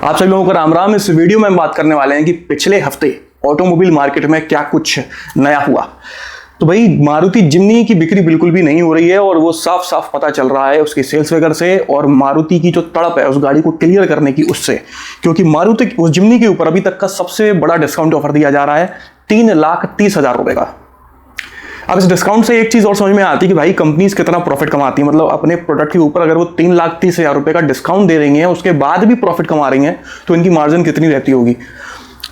आप सभी लोगों को राम राम। इस वीडियो में हम बात करने वाले हैं कि पिछले हफ्ते ऑटोमोबाइल मार्केट में क्या कुछ नया हुआ। तो भाई मारुति जिम्नी की बिक्री बिल्कुल भी नहीं हो रही है और वो साफ साफ पता चल रहा है उसके सेल्स फिगर से और मारुति की जो तड़प है उस गाड़ी को क्लियर करने की उससे, क्योंकि मारुति उस जिम्नी के ऊपर अभी तक का सबसे बड़ा डिस्काउंट ऑफर दिया जा रहा है 3,30,000 रुपए का। अब इस डिस्काउंट से एक चीज और समझ में आती है कि भाई कंपनीज कितना प्रॉफिट कमाती है। मतलब अपने प्रोडक्ट के ऊपर अगर वो 3,30,000 रुपए का डिस्काउंट दे रही हैं उसके बाद भी प्रॉफिट कमा रही हैं तो इनकी मार्जिन कितनी रहती होगी।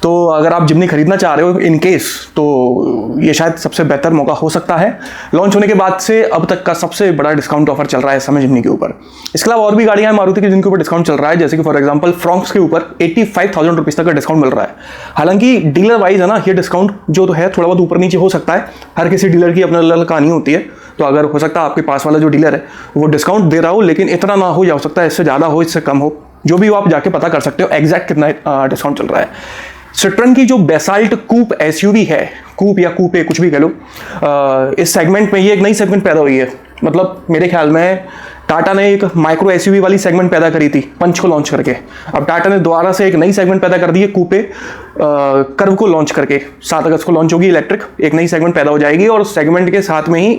तो अगर आप जिम्नी खरीदना चाह रहे हो इन केस, तो ये शायद सबसे बेहतर मौका हो सकता है। लॉन्च होने के बाद से अब तक का सबसे बड़ा डिस्काउंट ऑफर चल रहा है इस समय जिम्नी के ऊपर। इसके अलावा और भी गाड़ियां हैं मारुति की जिनके ऊपर डिस्काउंट चल रहा है, जैसे कि फॉर एग्जांपल फ्रॉन्क्स के ऊपर 85,000 रुपीज तक का डिस्काउंट मिल रहा है। हालांकि डीलर वाइज है ना, ये डिस्काउंट जो तो है थोड़ा बहुत ऊपर नीचे हो सकता है, हर किसी डीलर की अपनी अलग कहानी होती है। तो अगर हो सकता है आपके पास वाला जो डीलर है वो डिस्काउंट दे रहा हो, लेकिन इतना ना हो, या हो सकता है इससे ज़्यादा हो, इससे कम हो, जो भी हो आप जाके पता कर सकते हो एग्जैक्ट कितना डिस्काउंट चल रहा है। सिट्रन की जो बेसाल्ट कूप एसयूवी है, कूप या कूपे कुछ भी कह लो, इस सेगमेंट में ये एक नई सेगमेंट पैदा हुई है। मतलब मेरे ख्याल में टाटा ने एक माइक्रो एसयूवी वाली सेगमेंट पैदा करी थी पंच को लॉन्च करके। अब टाटा ने दोबारा से एक नई सेगमेंट पैदा कर दी है कूपे कर्व को लॉन्च करके। 7 अगस्त को लॉन्च होगी इलेक्ट्रिक, एक नई सेगमेंट पैदा हो जाएगी और सेगमेंट के साथ में ही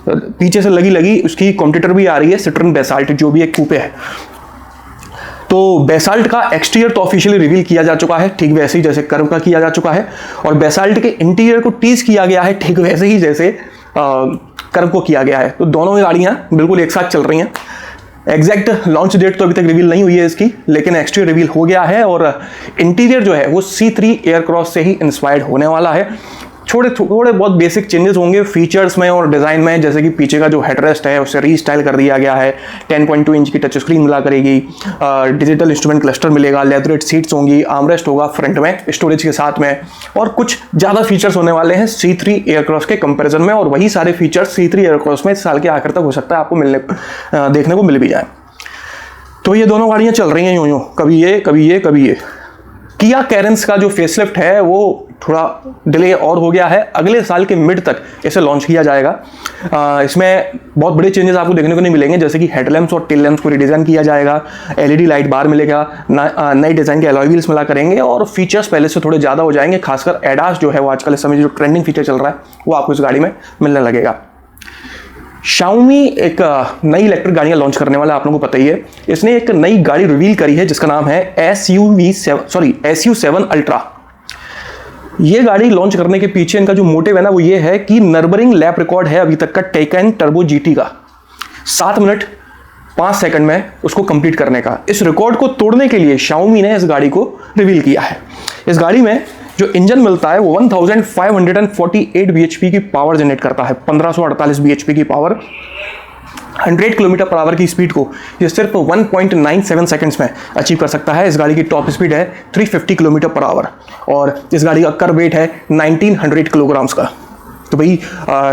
पीछे से लगी उसकी कॉम्पिटिटर भी आ रही है, सिट्रन बेसाल्ट, जो भी एक कूपे है। तो बेसाल्ट का एक्सटीरियर तो ऑफिशियली रिवील किया जा चुका है, ठीक वैसे ही जैसे कर्व का किया जा चुका है, और बेसाल्ट के इंटीरियर को टीज किया गया है ठीक वैसे ही जैसे कर्व को किया गया है। तो दोनों गाड़ियां बिल्कुल एक साथ चल रही हैं। एग्जैक्ट लॉन्च डेट तो अभी तक रिवील नहीं हुई है इसकी, लेकिन एक्सटीरियर रिवील हो गया है और इंटीरियर जो है वो C3 एयरक्रॉस से ही इंस्पायर्ड होने वाला है। थोड़े बहुत बेसिक चेंजेस होंगे फीचर्स में और डिज़ाइन में, जैसे कि पीछे का जो हेडरेस्ट है उसे रीस्टाइल कर दिया गया है, 10.2 इंच की टच स्क्रीन मिला करेगी, डिजिटल इंस्ट्रूमेंट क्लस्टर मिलेगा, लेदरेट सीट्स होंगी, आर्मरेस्ट होगा फ्रंट में स्टोरेज के साथ में, और कुछ ज़्यादा फीचर्स होने वाले हैं C3 एयरक्रॉस के कंपेरिजन में। और वही सारे फीचर्स C3 एयरक्रॉस में इस साल के आखिर तक हो सकता है आपको देखने को मिल भी जाए। तो ये दोनों गाड़ियाँ चल रही हैं यूँ कभी ये कभी ये कभी ये। किया कैरेंस का जो फेसलिफ्ट है वो थोड़ा डिले और हो गया है, अगले साल के मिड तक इसे लॉन्च किया जाएगा। इसमें बहुत बड़े चेंजेस आपको देखने को नहीं मिलेंगे, जैसे कि हेडलैम्प्स और टेल लैम्प्स को रिडिज़ाइन किया जाएगा, LED लाइट बार मिलेगा, नई डिज़ाइन के अलॉय व्हील्स मिला करेंगे और फीचर्स पहले से थोड़े ज़्यादा हो जाएंगे। खासकर एडास जो है वो आजकल इस समय जो ट्रेंडिंग फीचर चल रहा है वो आपको इस गाड़ी में मिलने लगेगा। Xiaomi एक नई इलेक्ट्रिक गाड़ियाँ लॉन्च करने वाला, आप लोगों को पता ही है। इसने एक नई गाड़ी रिवील करी है जिसका नाम है SU7 अल्ट्रा। ये गाड़ी लॉन्च करने के पीछे इनका जो मोटिव है ना वो ये है कि नर्बरिंग लैप रिकॉर्ड है अभी तक का टेकन टर्बो GT का, 7 मिनट 5 सेकंड में उसको कंप्लीट करने का। इस रिकॉर्ड को तोड़ने के लिए Xiaomi ने इस गाड़ी को रिवील किया है। इस गाड़ी में जो इंजन मिलता है वो 1548 bhp की पावर जनरेट करता है, 1548 bhp की पावर, 100 किलोमीटर पर आवर की स्पीड को ये सिर्फ 1.97 सेकंड्स में अचीव कर सकता है। इस गाड़ी की टॉप स्पीड है 350 किलोमीटर पर आवर और इस गाड़ी का कर वेट है 1900 किलोग्राम्स का। तो भाई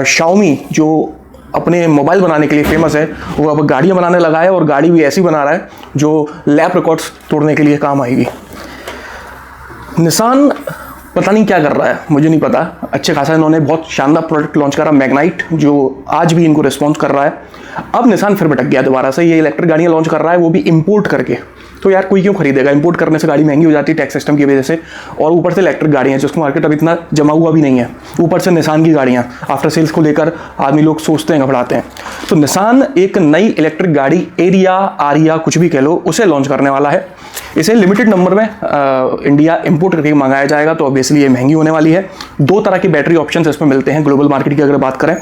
Xiaomi जो अपने मोबाइल बनाने के लिए फेमस है वो अब गाड़ियाँ बनाने लगा है और गाड़ी भी ऐसी बना रहा है जो लैप रिकॉर्ड्स तोड़ने के लिए काम आएगी। निसान पता नहीं क्या कर रहा है, मुझे नहीं पता। अच्छे खासा इन्होंने बहुत शानदार प्रोडक्ट लॉन्च करा मैग्नाइट, जो आज भी इनको रिस्पॉन्स कर रहा है। अब निसान फिर भटक गया दोबारा से, ये इलेक्ट्रिक गाड़ियाँ लॉन्च कर रहा है वो भी इंपोर्ट करके। तो यार कोई क्यों खरीदेगा, इंपोर्ट करने से गाड़ी महंगी हो जाती है टैक्स सिस्टम की वजह से, और ऊपर से इलेक्ट्रिक गाड़ियाँ जिसको मार्केट अभी इतना जमा हुआ भी नहीं है, ऊपर से निसान की गाड़ियाँ आफ्टर सेल्स को लेकर आदमी लोग सोचते हैं, घबराते हैं। तो निसान एक नई इलेक्ट्रिक गाड़ी एरिया आरिया कुछ भी कह लो उसे लॉन्च करने वाला है। इसे लिमिटेड नंबर में इंडिया इंपोर्ट करके मंगाया जाएगा, तो ऑब्वियसली ये महंगी होने वाली है। 2 तरह की बैटरी ऑप्शंस इसमें मिलते हैं ग्लोबल मार्केट की अगर बात करें।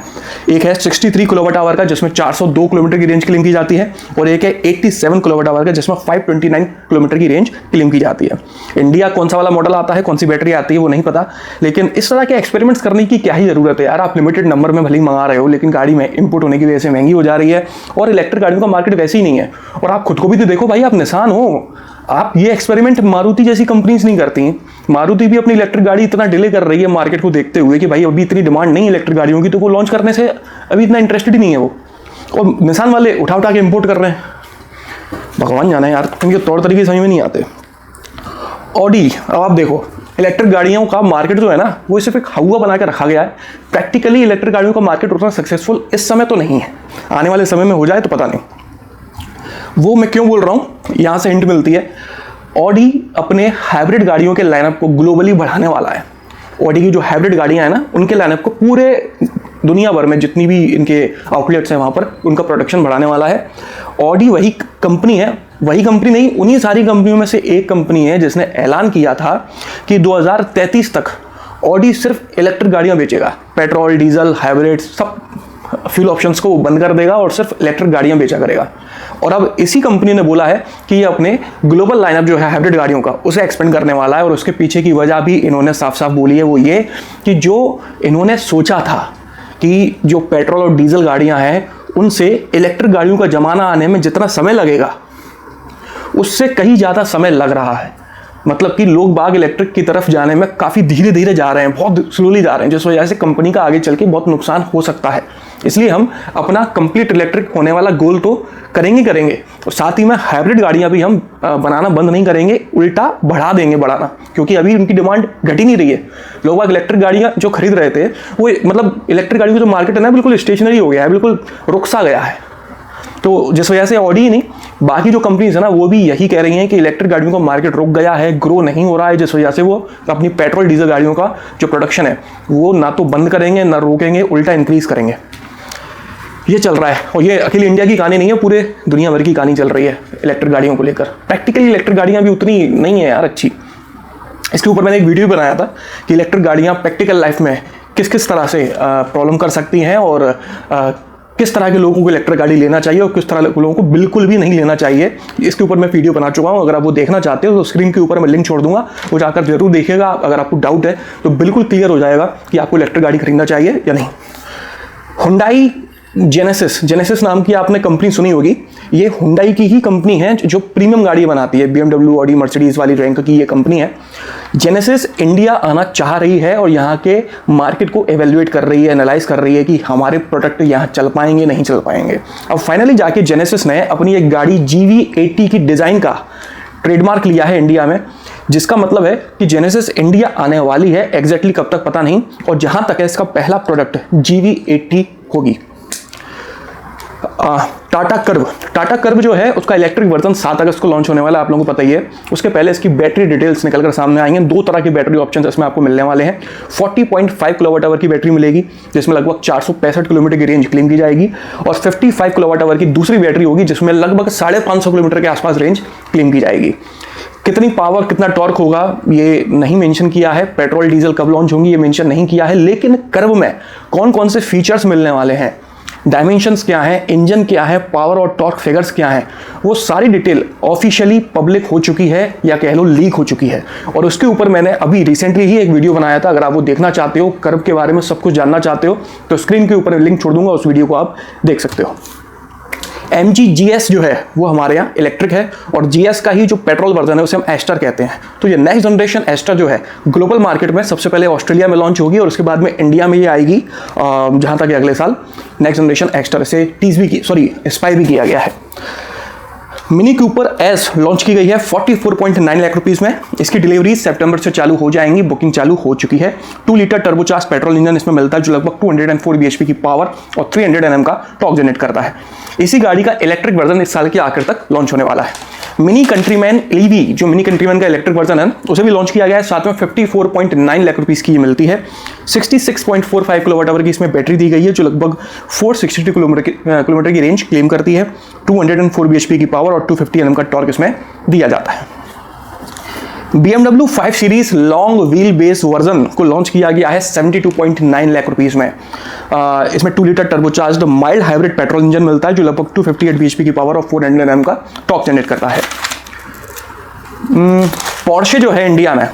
एक है 63 किलोवाट आवर का जिसमें 402 किलोमीटर की रेंज क्लेम की जाती है, और एक है 87 किलोवाट आवर का जिसमें 529 किलोमीटर की रेंज क्लेम की जाती है। इंडिया कौन सा वाला मॉडल आता है, कौन सी बैटरी आती है वो नहीं पता, लेकिन इस तरह के एक्सपेरिमेंट्स करने की क्या ही जरूरत है यार। आप लिमिटेड नंबर में भले ही मंगा रहे हो, लेकिन गाड़ी में इंपोर्ट होने की वजह से महंगी हो जा रही है और इलेक्ट्रिक गाड़ियों का मार्केट वैसे ही नहीं है। और आप खुद को भी तो देखो भाई, आप निसान हो, आप ये एक्सपेरिमेंट मारुति जैसी कंपनीज नहीं करती। मारुति भी अपनी इलेक्ट्रिक गाड़ी इतना डिले कर रही है मार्केट को देखते हुए कि भाई अभी इतनी डिमांड नहीं है इलेक्ट्रिक गाड़ियों की, तो वो लॉन्च करने से अभी इतना इंटरेस्टेड ही नहीं है वो। और निसान वाले उठा उठा के इंपोर्ट कर रहे हैं, भगवान जाने यार, इनके तौर तरीके समझ में नहीं आते। ऑडी, अब आप देखो इलेक्ट्रिक गाड़ियों का मार्केट जो है ना वो सिर्फ एक हवा बना के रखा गया है। प्रैक्टिकली इलेक्ट्रिक गाड़ियों का मार्केट उतना सक्सेसफुल इस समय तो नहीं है, आने वाले समय में हो जाए तो पता नहीं। वो मैं क्यों बोल रहा हूँ, यहाँ से हिंट मिलती है। ऑडी अपने हाइब्रिड गाड़ियों के लाइनअप को ग्लोबली बढ़ाने वाला है। ऑडी की जो हाइब्रिड गाड़ियां हैं ना, उनके लाइनअप को पूरे दुनिया भर में जितनी भी इनके आउटलेट्स हैं वहाँ पर उनका प्रोडक्शन बढ़ाने वाला है। ऑडी वही कंपनी है, वही कंपनी नहीं, उन्हीं सारी कंपनियों में से एक कंपनी है जिसने ऐलान किया था कि 2033 तक ऑडी सिर्फ इलेक्ट्रिक गाड़ियाँ बेचेगा। पेट्रोल, डीजल, हाइब्रिड सब फ्यूल ऑप्शंस को वो बंद कर देगा और सिर्फ इलेक्ट्रिक गाड़ियाँ बेचा करेगा। और अब इसी कंपनी ने बोला है कि ये अपने ग्लोबल लाइनअप जो है हाइब्रिड गाड़ियों का, उसे एक्सपेंड करने वाला है। और उसके पीछे की वजह भी इन्होंने साफ साफ बोली है, वो ये कि जो इन्होंने सोचा था कि जो पेट्रोल और डीजल गाड़ियां हैं उनसे इलेक्ट्रिक गाड़ियों का ज़माना आने में जितना समय लगेगा उससे कहीं ज़्यादा समय लग रहा है। मतलब कि लोग बाग इलेक्ट्रिक की तरफ जाने में काफ़ी धीरे धीरे जा रहे हैं, बहुत स्लोली जा रहे हैं, जिस वजह से कंपनी का आगे चल के बहुत नुकसान हो सकता है। इसलिए हम अपना कंप्लीट इलेक्ट्रिक होने वाला गोल तो करेंगे और साथ ही में हाइब्रिड गाड़ियां भी हम बनाना बंद नहीं करेंगे, उल्टा बढ़ा देंगे बढ़ाना, क्योंकि अभी उनकी डिमांड घट ही नहीं रही है। लोग बाग इलेक्ट्रिक गाड़ियां जो खरीद रहे थे वो मतलब इलेक्ट्रिक गाड़ियों का जो मार्केट है ना बिल्कुल स्टेशनरी हो गया है, बिल्कुल रुक सा गया है। तो जिस वजह से ऑडी ही नहीं बाकी जो कंपनीज है ना वो भी यही कह रही हैं कि इलेक्ट्रिक गाड़ियों का मार्केट रुक गया है, ग्रो नहीं हो रहा है, जिस वजह से वो अपनी पेट्रोल डीजल गाड़ियों का जो प्रोडक्शन है वो ना तो बंद करेंगे ना रोकेंगे, उल्टा इंक्रीज करेंगे। ये चल रहा है और ये अकेले इंडिया की कहानी नहीं है, पूरे दुनिया भर की कहानी चल रही है इलेक्ट्रिक गाड़ियों को लेकर। प्रैक्टिकली इलेक्ट्रिक गाड़ियाँ भी उतनी नहीं है यार अच्छी। इसके ऊपर मैंने एक वीडियो बनाया था कि इलेक्ट्रिक गाड़ियाँ प्रैक्टिकल लाइफ में किस किस तरह से प्रॉब्लम कर सकती हैं और किस तरह के लोगों को इलेक्ट्रिक गाड़ी लेना चाहिए और किस तरह के लोगों को बिल्कुल भी नहीं लेना चाहिए। इसके ऊपर मैं वीडियो बना चुका हूँ, अगर आप वो देखना चाहते हो तो स्क्रीन के ऊपर मैं लिंक छोड़ दूंगा, वो जाकर जरूर देखिएगा। अगर आपको डाउट है तो बिल्कुल क्लियर हो जाएगा कि आपको इलेक्ट्रिक गाड़ी खरीदना चाहिए या नहीं। हुंडई जेनेसिस नाम की आपने कंपनी सुनी होगी, ये हुंडई की ही कंपनी है जो प्रीमियम गाड़ी बनाती है, BMW, ऑडी, मर्सिडीज वाली रैंक की ये कंपनी है। जेनेसिस इंडिया आना चाह रही है और यहाँ के मार्केट को एवेल्युएट कर रही है, एनालाइज कर रही है कि हमारे प्रोडक्ट यहाँ चल पाएंगे नहीं चल पाएंगे। अब फाइनली जाके जेनेसिस ने अपनी एक गाड़ी GV80 की डिज़ाइन का ट्रेडमार्क लिया है इंडिया में, जिसका मतलब है कि जेनेसिस इंडिया आने वाली है। एग्जैक्टली कब तक पता नहीं, और जहाँ तक है इसका पहला प्रोडक्ट GV80 होगी। टाटा कर्व जो है उसका इलेक्ट्रिक वर्जन 7 अगस्त को लॉन्च होने वाला है, आप लोगों को पता ही है। उसके पहले इसकी बैटरी डिटेल्स निकलकर सामने आएंगे। 2 तरह की बैटरी ऑप्शंस इसमें आपको मिलने वाले हैं। 40.5 किलोवाट आवर की बैटरी मिलेगी जिसमें लगभग 465 किलोमीटर की रेंज क्लेम की जाएगी, और 55 किलोवाट आवर की दूसरी बैटरी होगी जिसमें लगभग 550 किलोमीटर के आसपास रेंज क्लेम की जाएगी। कितनी पावर, कितना टॉर्क होगा ये नहीं मेंशन किया है। पेट्रोल डीजल कब लॉन्च होंगी ये मेंशन नहीं किया है, लेकिन कर्व में कौन कौन से फीचर्स मिलने वाले हैं, डायमेंशंस क्या है, इंजन क्या है, पावर और टॉर्क फिगर्स क्या है, वो सारी डिटेल ऑफिशियली पब्लिक हो चुकी है या कह लो लीक हो चुकी है। और उसके ऊपर मैंने अभी रिसेंटली ही एक वीडियो बनाया था। अगर आप वो देखना चाहते हो, कर्व के बारे में सब कुछ जानना चाहते हो, तो स्क्रीन के ऊपर लिंक छोड़ दूंगा, उस वीडियो को आप देख सकते हो। MG GS जो है वो हमारे यहाँ इलेक्ट्रिक है, और GS का ही जो पेट्रोल वर्जन है उसे हम एस्टर कहते हैं। तो ये नेक्स्ट जनरेशन एस्टर जो है ग्लोबल मार्केट में सबसे पहले ऑस्ट्रेलिया में लॉन्च होगी और उसके बाद में इंडिया में ये आएगी जहाँ तक अगले साल। नेक्स्ट जनरेशन एस्टर से स्पाई भी किया गया है। मिनी कूपर एस लॉन्च की गई है 44.9 लाख रुपीस में। इसकी डिलीवरी सितंबर से चालू हो जाएंगी, बुकिंग चालू हो चुकी है। 2 लीटर टर्बोचार्ज पेट्रोल इंजन इसमें मिलता है जो लगभग 204 bhp की पावर और 300 Nm का टॉर्क जनरेट करता है। इसी गाड़ी का इलेक्ट्रिक वर्जन इस साल के आखिर तक लॉन्च होने वाला है। मिनी कंट्रीमैन EV जो मिनी कंट्रीमैन का इलेक्ट्रिक वर्जन है उसे भी लॉन्च किया गया है। साथ में 54.9 लाख रुपीस की ये मिलती है। 66.45 किलोवाट आवर की इसमें बैटरी दी गई है जो लगभग 462 किलोमीटर की रेंज क्लेम करती है। 204 bhp की पावर और 250 Nm का टॉर्क इसमें दिया जाता है। BMW 5 series long wheel base version को लॉन्च किया गया है 72.9 लाख रुपीस में। इसमें 2 litre turbocharged mild hybrid petrol engine मिलता है जो लगभग 258 bhp की पावर और 400 Nm का टॉर्क जनरेट करता है। पोर्शे जो है इंडिया में,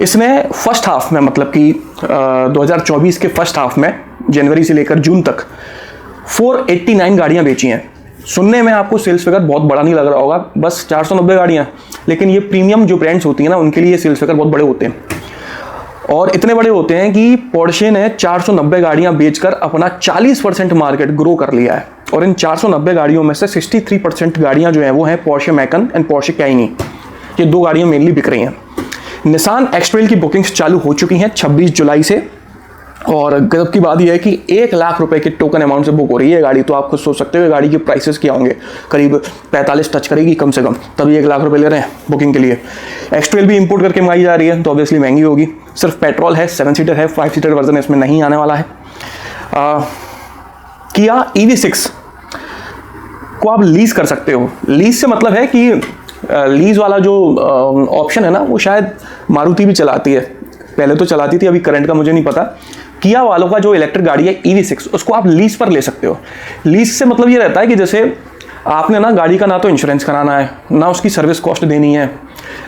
इसने फर्स्ट हाफ में मतलब कि 2024 के फर्स्ट हाफ में जनवरी से लेकर जून तक 489 गाड़ियां बेची हैं। सुनने में आपको सेल्स फिगर बहुत बड़ा नहीं लग रहा होगा, बस 490 गाड़ियां, लेकिन ये प्रीमियम जो ब्रांड्स होती हैं ना उनके लिए सेल्स फिगर बहुत बड़े होते हैं। और इतने बड़े होते हैं कि पोर्शे ने 490 गाड़ियां बेचकर अपना 40% मार्केट ग्रो कर लिया है। और इन 490 गाड़ियों में से 63% गाड़ियां जो हैं वो हैं पोर्शे मैकन एंड पोर्शे कैयनी। ये 2 गाड़ियां मेनली बिक रही हैं। निसान एक्स ट्रेल की बुकिंग्स चालू हो चुकी हैं 26 जुलाई से। और गजब की बात यह है कि 1 लाख रुपए के टोकन अमाउंट से बुक हो रही है गाड़ी। तो आप खुद सोच सकते हो गाड़ी के प्राइसेस क्या होंगे, करीब 45 टच करेगी कम से कम, तभी 1 लाख रुपए ले रहे हैं बुकिंग के लिए। X12 भी इंपोर्ट करके मंगाई जा रही है तो ऑब्वियसली महंगी होगी। सिर्फ पेट्रोल है, 7 सीटर है, 5 सीटर वर्जन इसमें नहीं आने वाला है। किया EV6 को आप लीज कर सकते हो। लीज से मतलब है कि लीज वाला जो ऑप्शन है ना, वो शायद मारुति भी चलाती है, पहले तो चलाती थी, अभी करंट का मुझे नहीं पता। किया वालों का जो इलेक्ट्रिक गाड़ी है EV6, उसको आप लीज पर ले सकते हो। लीज से मतलब ये रहता है कि जैसे आपने ना गाड़ी का ना तो इंश्योरेंस कराना है, ना उसकी सर्विस कॉस्ट देनी है,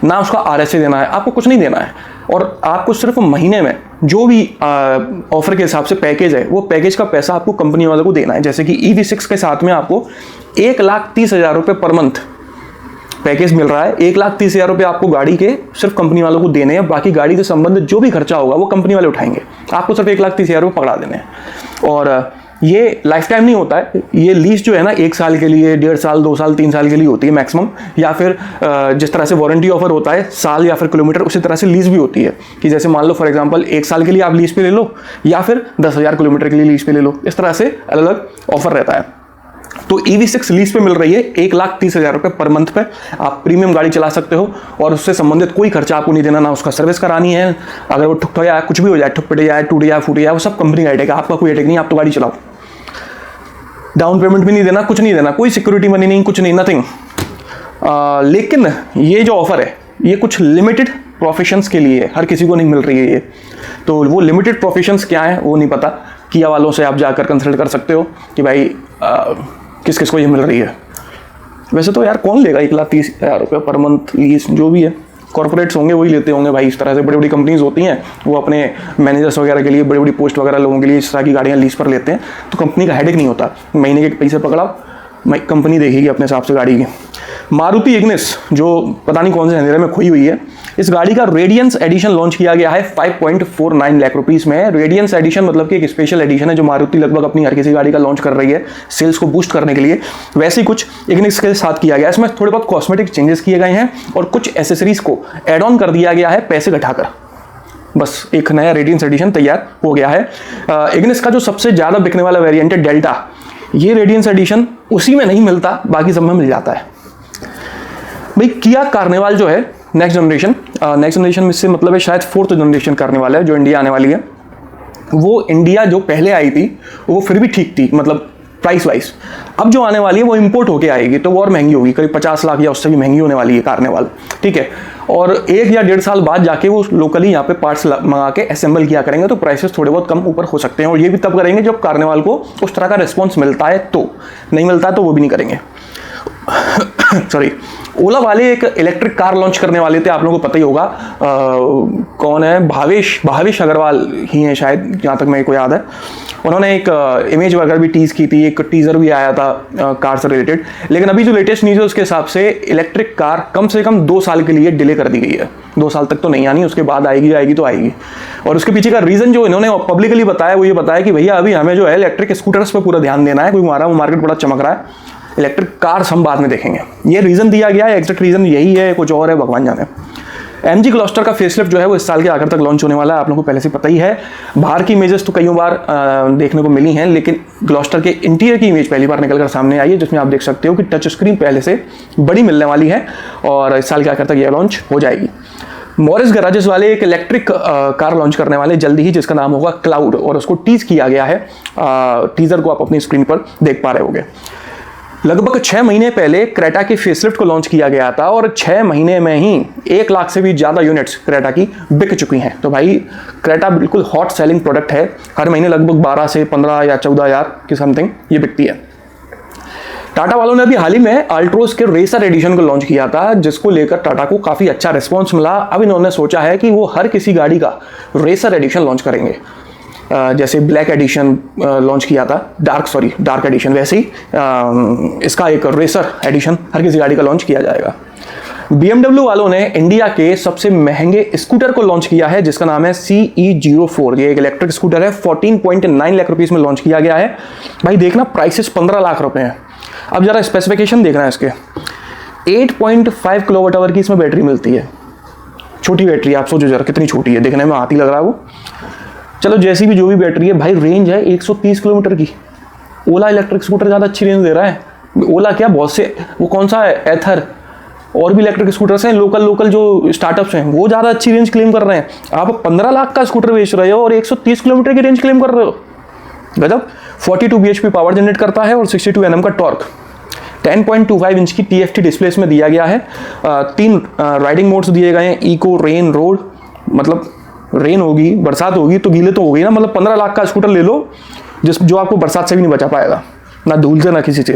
ना उसका RSA देना है, आपको कुछ नहीं देना है। और आपको सिर्फ महीने में जो भी ऑफर के हिसाब से पैकेज है, वो पैकेज का पैसा आपको कंपनी वालों को देना है। जैसे कि EV6 के साथ में आपको 1,30,000 रुपये पर मंथ पैकेज मिल रहा है। 1,30,000 रुपये आपको गाड़ी के सिर्फ कंपनी वालों को देने हैं, बाकी गाड़ी से संबंधित जो भी खर्चा होगा वो कंपनी वाले उठाएंगे, आपको सिर्फ 1,30,000 रुपये पकड़ा देने हैं। और ये लाइफ टाइम नहीं होता है, ये लीज जो है ना 1 साल के लिए, 1.5 साल, 2 साल, 3 साल के लिए होती है मैक्सिमम, या फिर जिस तरह से वारंटी ऑफर होता है साल या फिर किलोमीटर, उसी तरह से लीज भी होती है कि जैसे मान लो फॉर एग्जांपल 1 साल के लिए आप लीज पे ले लो, या फिर 10,000 किलोमीटर के लिए लीज पे ले लो, इस तरह से अलग अलग ऑफर रहता है। तो EV6 लीज पे मिल रही है 1,30,000 रुपये पर मंथ पे। आप प्रीमियम गाड़ी चला सकते हो और उससे संबंधित कोई खर्चा आपको नहीं देना, ना उसका सर्विस करानी है। अगर वो ठुक जाए, कुछ भी हो जाए, ठुक पिट जाए, टूट जाए, फूट जाए, वो सब कंपनी का हेडेक है, आपका कोई हेडेक नहीं, आप तो गाड़ी चलाओ। डाउन पेमेंट भी नहीं देना, कुछ नहीं देना, कोई सिक्योरिटी मनी नहीं, कुछ नहीं, नथिंग। लेकिन ये जो ऑफर है ये कुछ लिमिटेड प्रोफेशंस के लिए है, हर किसी को नहीं मिल रही है ये। तो वो लिमिटेड प्रोफेशंस क्या है वो नहीं पता, किया वालों से आप जाकर कंसल्ट कर सकते हो कि भाई किस किस को ये मिल रही है। वैसे तो यार कौन लेगा 1,30,000 रुपये पर मंथ लीज, जो भी है कॉर्पोरेट्स होंगे वही लेते होंगे भाई। इस तरह से बड़ी बड़ी कंपनीज होती हैं, वो अपने मैनेजर्स वगैरह के लिए, बड़ी बड़ी पोस्ट वगैरह लोगों के लिए इस तरह की गाड़ियाँ लीज पर लेते हैं, तो कंपनी का हेडेक नहीं होता, महीने के पैसे पकड़ाओ, कंपनी देखेगी अपने हिसाब से गाड़ी की। मारुति इग्निस जो पता नहीं कौन से अंधेरे में खोई हुई है, इस गाड़ी का रेडियंस एडिशन लॉन्च किया गया है 5.49 लाख रुपीस में। रेडियंस एडिशन मतलब कि एक स्पेशल एडिशन है जो मारुति लगभग अपनी हर किसी गाड़ी का लॉन्च कर रही है सेल्स को बूस्ट करने के लिए। वैसे ही कुछ इग्निस के साथ किया गया है। इसमें थोड़े बहुत कॉस्मेटिक चेंजेस किए गए हैं और कुछ एसेसरीज को एड ऑन कर दिया गया है पैसे घटाकर। बस एक नया रेडियंस एडिशन तैयार हो गया है। इग्निस का जो सबसे ज़्यादा बिकने वाला वेरिएंट है डेल्टा, ये रेडियंस एडिशन उसी में नहीं मिलता, बाकी सब में मिल जाता है भाई। किया कार्निवाल जो है नेक्स्ट जनरेशन में से मतलब है शायद 4th जनरेशन कार्निवाल है जो इंडिया आने वाली है। वो इंडिया जो पहले आई थी वो फिर भी ठीक थी, मतलब प्राइस वाइज। अब जो आने वाली है वो इंपोर्ट होके आएगी तो वो और महंगी होगी, करीब 50 लाख या उससे भी महंगी होने वाली है कार्निवाल, ठीक है। और 1 या 1.5 साल बाद जाके वो लोकली यहाँ पे पार्ट्स मंगा के असेंबल किया करेंगे, तो प्राइसेस थोड़े बहुत कम ऊपर हो सकते हैं। और ये भी तब करेंगे जब कार्निवाल को उस तरह का रिस्पॉन्स मिलता है, तो नहीं मिलता है तो वो भी नहीं करेंगे। सॉरी, ओला वाले एक इलेक्ट्रिक कार लॉन्च करने वाले थे, आप लोगों को पता ही होगा। कौन है, भावेश अग्रवाल ही है शायद, जहाँ तक मेरे को याद है। उन्होंने एक इमेज वगैरह भी टीज की थी, एक टीजर भी आया था कार से रिलेटेड। लेकिन अभी जो लेटेस्ट न्यूज़ है उसके हिसाब से इलेक्ट्रिक कार कम से कम 2 साल के लिए डिले कर दी गई है। 2 साल तक तो नहीं आनी, उसके बाद आएगी तो आएगी। और उसके पीछे का रीज़न जो इन्होंने पब्लिकली बताया वो ये बताया कि भैया अभी हमें जो है इलेक्ट्रिक स्कूटर्स पर पूरा ध्यान देना है, क्योंकि हमारा वो मार्केट बड़ा चमक रहा है, इलेक्ट्रिक कार्स हम बाद में देखेंगे। ये रीज़न दिया गया है, एग्जैक्ट रीज़न यही है, कुछ और है भगवान जाने। MG ग्लॉस्टर का फेसलिफ्ट जो है वो इस साल के आखिर तक लॉन्च होने वाला है, आप लोगों को पहले से पता ही है। बाहर की इमेजेस तो कई बार देखने को मिली हैं, लेकिन ग्लॉस्टर के इंटीरियर की इमेज पहली बार निकलकर सामने आई है, जिसमें आप देख सकते हो कि टच स्क्रीन पहले से बड़ी मिलने वाली है और इस साल के आखिर तक यह लॉन्च हो जाएगी। मॉरिस गैराजेस वाले एक इलेक्ट्रिक कार लॉन्च करने वाले जल्दी ही, जिसका नाम होगा क्लाउड, और उसको टीज किया गया है। टीजर को आप अपनी स्क्रीन पर देख पा रहे होंगे। लगभग 6 महीने पहले क्रेटा की फेसलिफ्ट को लॉन्च किया गया था और 6 महीने में ही 1 लाख से भी ज़्यादा यूनिट्स क्रेटा की बिक चुकी हैं। तो भाई क्रेटा बिल्कुल हॉट सेलिंग प्रोडक्ट है, हर महीने लगभग 12 से 15 या 14 हज़ार की समथिंग ये बिकती है। टाटा वालों ने अभी हाल ही में अल्ट्रोज के रेसर एडिशन को लॉन्च किया था, जिसको लेकर टाटा को काफ़ी अच्छा रिस्पॉन्स मिला। अब इन्होंने सोचा है कि वो हर किसी गाड़ी का रेसर एडिशन लॉन्च करेंगे। जैसे ब्लैक एडिशन लॉन्च किया था, डार्क एडिशन, वैसे ही इसका एक रेसर एडिशन हर किसी गाड़ी का लॉन्च किया जाएगा। BMW वालों ने इंडिया के सबसे महंगे स्कूटर को लॉन्च किया है, जिसका नाम है CE04। ये एक इलेक्ट्रिक स्कूटर है, 14.9 लाख रुपीस में लॉन्च किया गया है। भाई देखना प्राइसेस 15 लाख रुपए हैं। अब जरा स्पेसिफिकेशन देखना है इसके। 8.5 किलोवाट आवर की इसमें बैटरी मिलती है, छोटी बैटरी, आप सोचो जरा कितनी छोटी है, देखने में हाथी लग रहा है वो। चलो जैसी भी जो भी बैटरी है भाई, रेंज है 130 किलोमीटर की। ओला इलेक्ट्रिक स्कूटर ज़्यादा अच्छी रेंज दे रहा है। ओला क्या, बहुत से, वो कौन सा है, एथर, और भी इलेक्ट्रिक स्कूटर्स हैं लोकल जो स्टार्टअप्स हैं, वो ज़्यादा अच्छी रेंज क्लेम कर रहे हैं। आप 15 लाख का स्कूटर बेच रहे हो और 130 किलोमीटर की रेंज क्लेम कर रहे हो, गजब। 42 bhp पावर जनरेट करता है और 62 Nm का टॉर्क। 10.25 इंच की TFT डिस्प्ले इसमें दिया गया है। 3 राइडिंग मोड्स दिए गए हैं, इको, रेन, रोड। मतलब रेन होगी, बरसात होगी तो गीले तो हो गई ना। मतलब 15 लाख का स्कूटर ले लो जो आपको बरसात से भी नहीं बचा पाएगा, ना धूल से ना किसी से।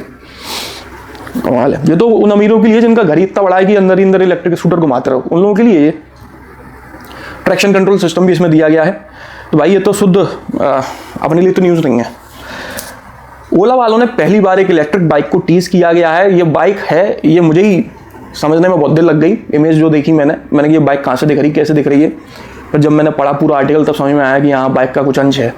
कमाल है। ये तो उन अमीरों के लिए जिनका घर ही इतना बड़ा है कि अंदर ही अंदर इलेक्ट्रिक स्कूटर घुमाते रहो, उन लोगों के लिए ये। ट्रैक्शन कंट्रोल सिस्टम भी इसमें दिया गया है। तो भाई ये तो शुद्ध अपने लिए तो न्यूज़ नहीं है। ओला वालों ने पहली बार एक इलेक्ट्रिक बाइक को टीज किया गया है। ये बाइक है, ये मुझे ही समझने में बहुत देर लग गई। इमेज जो देखी मैंने ये बाइक कहाँ से दिख रही, कैसे दिख रही है, पर जब मैंने पढ़ा पूरा आर्टिकल तब समझ में आया कि यहाँ बाइक का कुछ अंश है।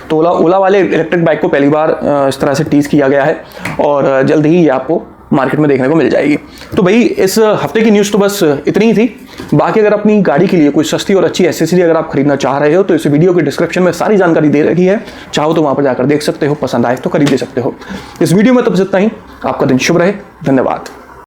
तो ओला वाले इलेक्ट्रिक बाइक को पहली बार इस तरह से टीज किया गया है और जल्द ही ये आपको मार्केट में देखने को मिल जाएगी। तो भाई इस हफ्ते की न्यूज़ तो बस इतनी ही थी। बाकी अगर अपनी गाड़ी के लिए कोई सस्ती और अच्छी एसेसरी अगर आप खरीदना चाह रहे हो तो इस वीडियो के डिस्क्रिप्शन में सारी जानकारी दे रखी है, चाहो तो वहाँ पर जाकर देख सकते हो, पसंद आए तो खरीद ले सकते हो। इस वीडियो में तब से इतना ही। आपका दिन शुभ रहे, धन्यवाद।